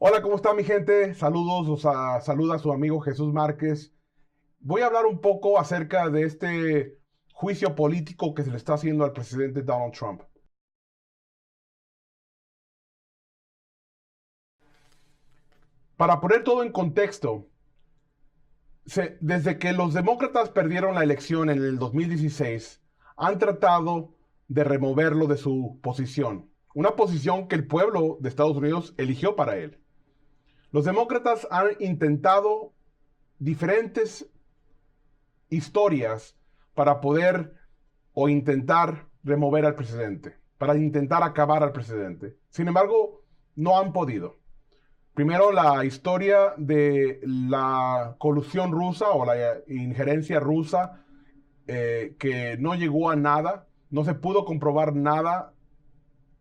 Hola, ¿cómo está mi gente? Saludos, saluda a su amigo Jesús Márquez. Voy a hablar un poco acerca de este juicio político que se le está haciendo al presidente Donald Trump. Para poner todo en contexto, desde que los demócratas perdieron la elección en el 2016, han tratado de removerlo de su posición, una posición que el pueblo de Estados Unidos eligió para él. Los demócratas han intentado diferentes historias para poder o intentar remover al presidente, para intentar acabar al presidente. Sin embargo, no han podido. Primero, la historia de la colusión rusa o la injerencia rusa, que no llegó a nada, no se pudo comprobar nada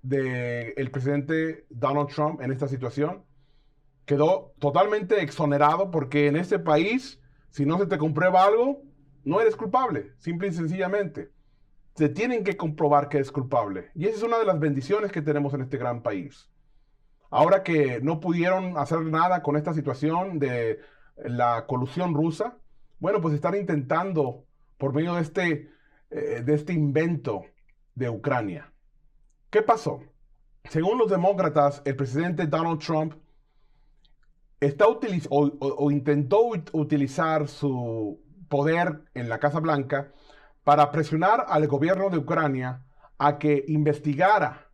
del presidente Donald Trump en esta situación. Quedó totalmente exonerado porque en este país, si no se te comprueba algo, no eres culpable, simple y sencillamente. Se tienen que comprobar que es culpable. Y esa es una de las bendiciones que tenemos en este gran país. Ahora que no pudieron hacer nada con esta situación de la colusión rusa, bueno, pues están intentando por medio de este invento de Ucrania. ¿Qué pasó? Según los demócratas, el presidente Donald Trump o intentó utilizar su poder en la Casa Blanca para presionar al gobierno de Ucrania a que investigara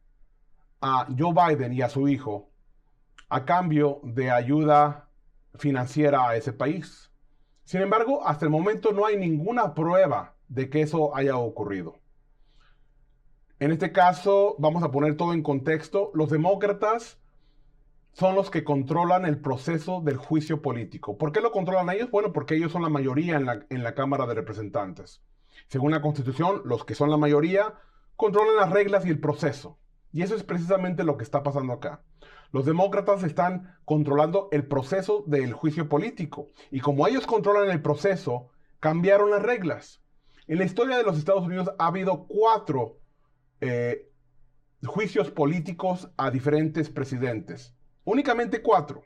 a Joe Biden y a su hijo a cambio de ayuda financiera a ese país. Sin embargo, hasta el momento no hay ninguna prueba de que eso haya ocurrido. En este caso, vamos a poner todo en contexto. Los demócratas son los que controlan el proceso del juicio político. ¿Por qué lo controlan ellos? Bueno, porque ellos son la mayoría en la Cámara de Representantes. Según la Constitución, los que son la mayoría controlan las reglas y el proceso. Y eso es precisamente lo que está pasando acá. Los demócratas están controlando el proceso del juicio político. Y como ellos controlan el proceso, cambiaron las reglas. En la historia de los Estados Unidos ha habido 4 juicios políticos a diferentes presidentes. Únicamente 4.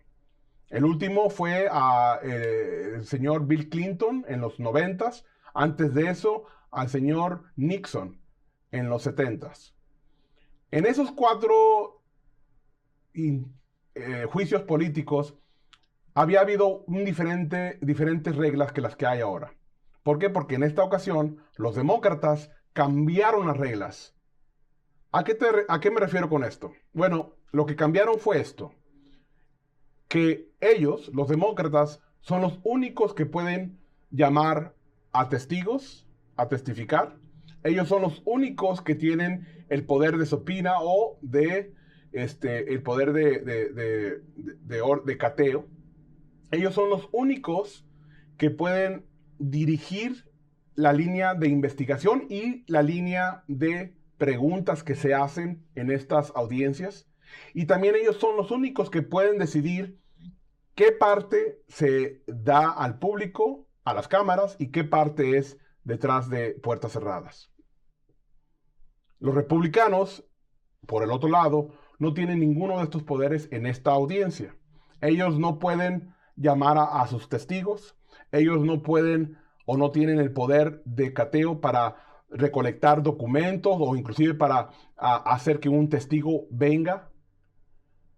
El último fue el señor Bill Clinton en los 90s. Antes de eso, al señor Nixon en los 70s. En esos 4 juicios políticos había habido diferentes reglas que las que hay ahora. ¿Por qué? Porque en esta ocasión los demócratas cambiaron las reglas. ¿A qué me refiero con esto? Bueno, lo que cambiaron fue esto: que ellos, los demócratas, son los únicos que pueden llamar a testigos a testificar. Ellos son los únicos que tienen el poder de subpoena o el poder de cateo. Ellos son los únicos que pueden dirigir la línea de investigación y la línea de preguntas que se hacen en estas audiencias. Y también ellos son los únicos que pueden decidir qué parte se da al público, a las cámaras, y qué parte es detrás de puertas cerradas. Los republicanos, por el otro lado, no tienen ninguno de estos poderes en esta audiencia. Ellos no pueden llamar a sus testigos, ellos no pueden o no tienen el poder de cateo para recolectar documentos o inclusive para hacer que un testigo venga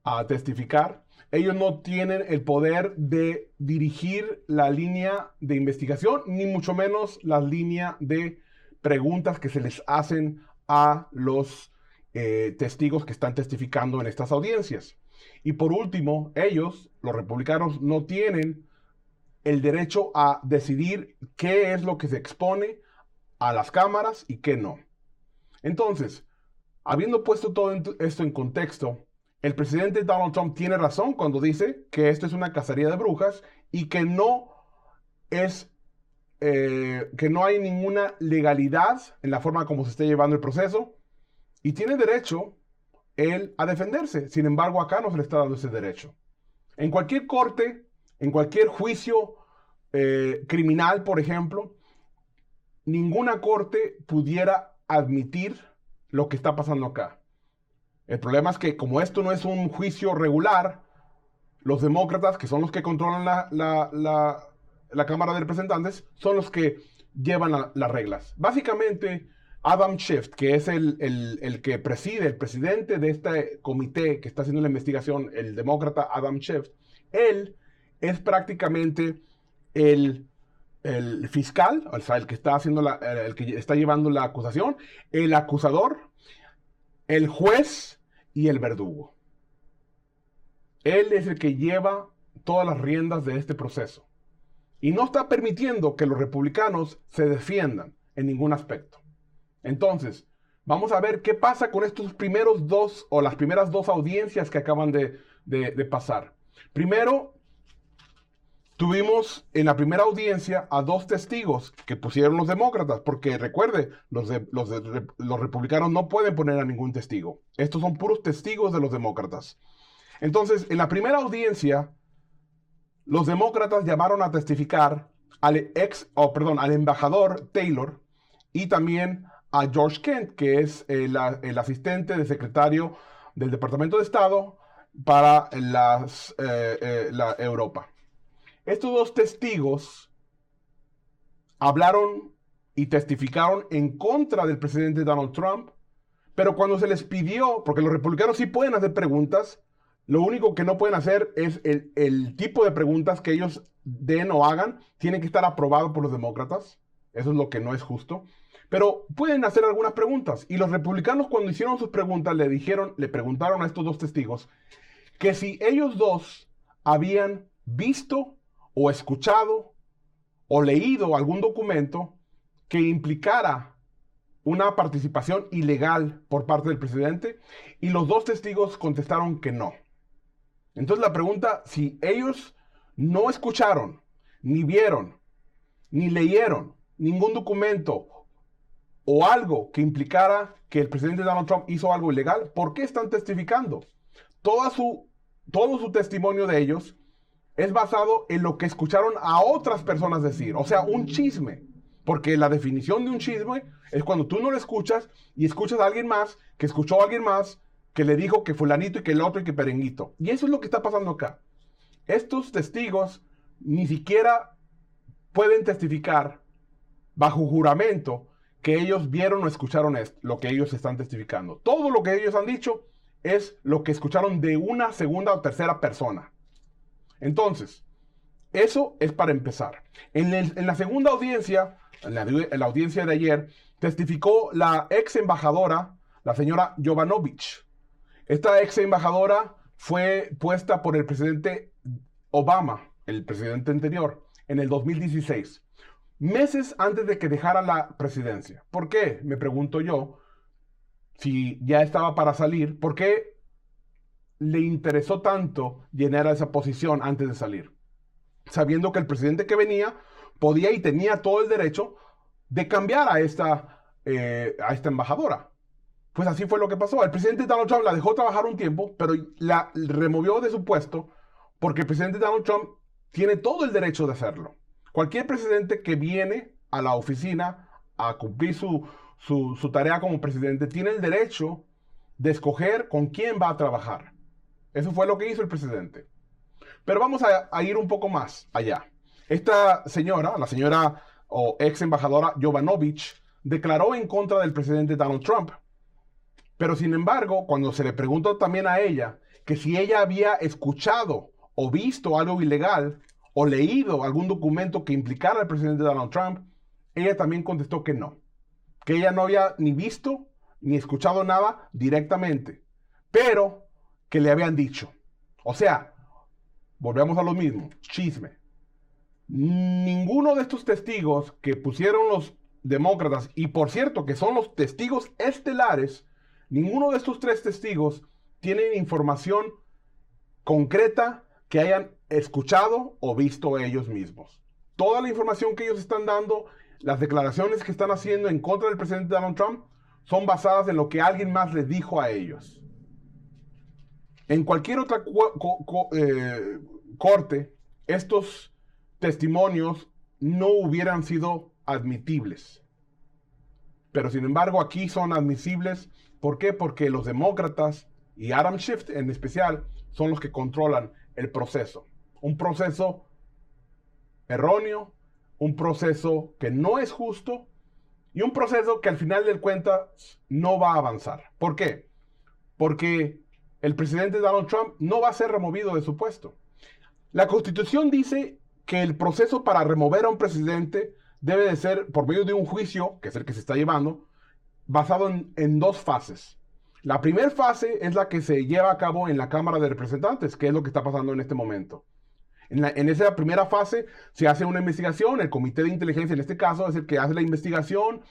a testificar. Ellos no tienen el poder de dirigir la línea de investigación, ni mucho menos la línea de preguntas que se les hacen a los testigos que están testificando en estas audiencias. Y por último, ellos, los republicanos, no tienen el derecho a decidir qué es lo que se expone a las cámaras y qué no. Entonces, habiendo puesto todo esto en contexto, el presidente Donald Trump tiene razón cuando dice que esto es una cacería de brujas y que que no hay ninguna legalidad en la forma como se esté llevando el proceso, y tiene derecho él a defenderse. Sin embargo, acá no se le está dando ese derecho. En cualquier corte, en cualquier juicio criminal, por ejemplo, ninguna corte pudiera admitir lo que está pasando acá. El problema es que como esto no es un juicio regular, los demócratas, que son los que controlan la Cámara de Representantes, son los que llevan las reglas. Básicamente, Adam Schiff, que es el que preside, el presidente de este comité que está haciendo la investigación, el demócrata Adam Schiff, él es prácticamente el fiscal, o sea, el que está haciendo el que está llevando la acusación, el acusador, el juez y el verdugo. Él es el que lleva todas las riendas de este proceso. Y no está permitiendo que los republicanos se defiendan en ningún aspecto. Entonces, vamos a ver qué pasa con estos primeros dos, o las primeras dos audiencias que acaban de pasar. Primero, tuvimos en la primera audiencia a dos testigos que pusieron los demócratas, porque recuerde, los republicanos no pueden poner a ningún testigo. Estos son puros testigos de los demócratas. Entonces, en la primera audiencia, los demócratas llamaron a testificar al embajador Taylor y también a George Kent, que es el asistente del secretario del Departamento de Estado para la Europa. Estos dos testigos hablaron y testificaron en contra del presidente Donald Trump, pero cuando se les pidió, porque los republicanos sí pueden hacer preguntas, lo único que no pueden hacer es el tipo de preguntas que ellos den o hagan, tienen que estar aprobados por los demócratas. Eso es lo que no es justo. Pero pueden hacer algunas preguntas. Y los republicanos, cuando hicieron sus preguntas, le preguntaron a estos dos testigos que si ellos dos habían visto o escuchado o leído algún documento que implicara una participación ilegal por parte del presidente, y los dos testigos contestaron que no. Entonces la pregunta, si ellos no escucharon, ni vieron, ni leyeron ningún documento o algo que implicara que el presidente Donald Trump hizo algo ilegal, ¿por qué están testificando? Todo su testimonio de ellos es basado en lo que escucharon a otras personas decir, o sea, un chisme. Porque la definición de un chisme es cuando tú no lo escuchas y escuchas a alguien más, que escuchó a alguien más, que le dijo que fulanito y que el otro y que perenguito. Y eso es lo que está pasando acá. Estos testigos ni siquiera pueden testificar bajo juramento que ellos vieron o escucharon lo que ellos están testificando. Todo lo que ellos han dicho es lo que escucharon de una segunda o tercera persona. Entonces, eso es para empezar. En la segunda audiencia, en la audiencia de ayer, testificó la ex embajadora, la señora Yovanovitch. Esta ex embajadora fue puesta por el presidente Obama, el presidente anterior, en el 2016, meses antes de que dejara la presidencia. ¿Por qué? Me pregunto yo, si ya estaba para salir, ¿por qué le interesó tanto llenar esa posición antes de salir? Sabiendo que el presidente que venía podía y tenía todo el derecho de cambiar a esta embajadora. Pues así fue lo que pasó. El presidente Donald Trump la dejó trabajar un tiempo, pero la removió de su puesto porque el presidente Donald Trump tiene todo el derecho de hacerlo. Cualquier presidente que viene a la oficina a cumplir su tarea como presidente tiene el derecho de escoger con quién va a trabajar. Eso fue lo que hizo el presidente. Pero vamos a ir un poco más allá. Esta señora, la señora o ex embajadora Yovanovitch, declaró en contra del presidente Donald Trump. Pero sin embargo, cuando se le preguntó también a ella que si ella había escuchado o visto algo ilegal o leído algún documento que implicara al presidente Donald Trump, ella también contestó que no. Que ella no había ni visto ni escuchado nada directamente, pero que le habían dicho. O sea, volvemos a lo mismo, chisme. Ninguno de estos testigos que pusieron los demócratas, y por cierto que son los testigos estelares, ninguno de estos tres testigos tienen información concreta que hayan escuchado o visto ellos mismos. Toda la información que ellos están dando, las declaraciones que están haciendo en contra del presidente Donald Trump, son basadas en lo que alguien más les dijo a ellos. En cualquier otra corte, estos testimonios no hubieran sido admitibles. Pero sin embargo aquí son admisibles. ¿Por qué? Porque los demócratas y Adam Schiff en especial son los que controlan el proceso. Un proceso erróneo, un proceso que no es justo y un proceso que al final del cuentas no va a avanzar. ¿Por qué? Porque el presidente Donald Trump no va a ser removido de su puesto. La Constitución dice que el proceso para remover a un presidente debe de ser por medio de un juicio, que es el que se está llevando, basado en dos fases. La primera fase es la que se lleva a cabo en la Cámara de Representantes, que es lo que está pasando en este momento. En esa primera fase se hace una investigación, el comité de inteligencia en este caso es el que hace la investigación,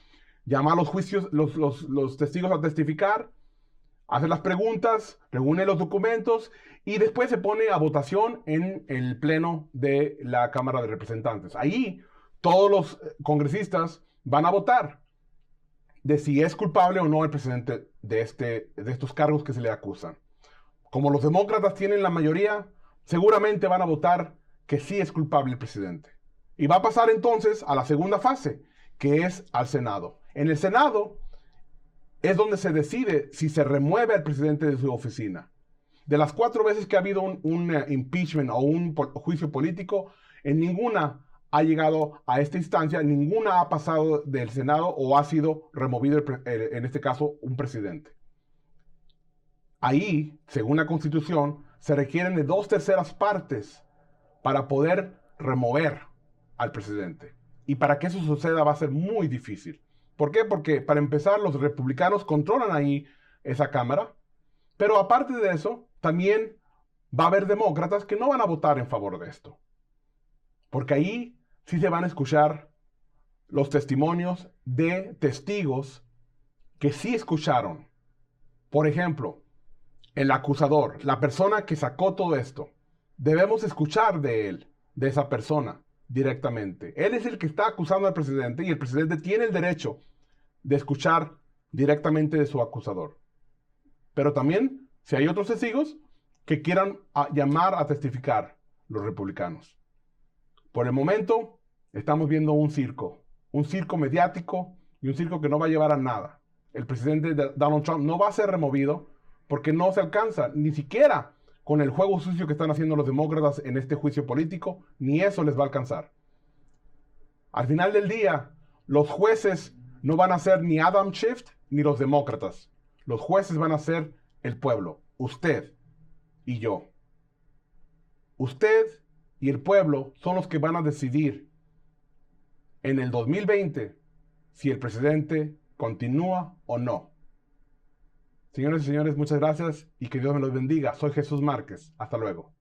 llama a los juicios, los testigos a testificar, hace las preguntas, reúne los documentos y después se pone a votación en el pleno de la Cámara de Representantes. Ahí todos los congresistas van a votar de si es culpable o no el presidente de estos cargos que se le acusan. Como los demócratas tienen la mayoría, seguramente van a votar que sí es culpable el presidente. Y va a pasar entonces a la segunda fase, que es al Senado. En el Senado es donde se decide si se remueve al presidente de su oficina. De las 4 veces que ha habido un impeachment o un juicio político, en ninguna ha llegado a esta instancia, ninguna ha pasado del Senado o ha sido removido, en este caso, un presidente. Ahí, según la Constitución, se requieren de 2/3 partes para poder remover al presidente. Y para que eso suceda va a ser muy difícil. ¿Por qué? Porque para empezar los republicanos controlan ahí esa Cámara, pero aparte de eso, también va a haber demócratas que no van a votar en favor de esto. Porque ahí sí se van a escuchar los testimonios de testigos que sí escucharon. Por ejemplo, el acusador, la persona que sacó todo esto, debemos escuchar de él, de esa persona, directamente. Él es el que está acusando al presidente y el presidente tiene el derecho de escuchar directamente de su acusador. Pero también, si hay otros testigos que quieran llamar a testificar, los republicanos. Por el momento, estamos viendo un circo mediático y un circo que no va a llevar a nada. El presidente Donald Trump no va a ser removido porque no se alcanza, ni siquiera con el juego sucio que están haciendo los demócratas en este juicio político, ni eso les va a alcanzar. Al final del día, los jueces no van a ser ni Adam Schiff ni los demócratas. Los jueces van a ser el pueblo, usted y yo. Usted y el pueblo son los que van a decidir en el 2020 si el presidente continúa o no. Señores y señores, muchas gracias y que Dios me los bendiga. Soy Jesús Márquez. Hasta luego.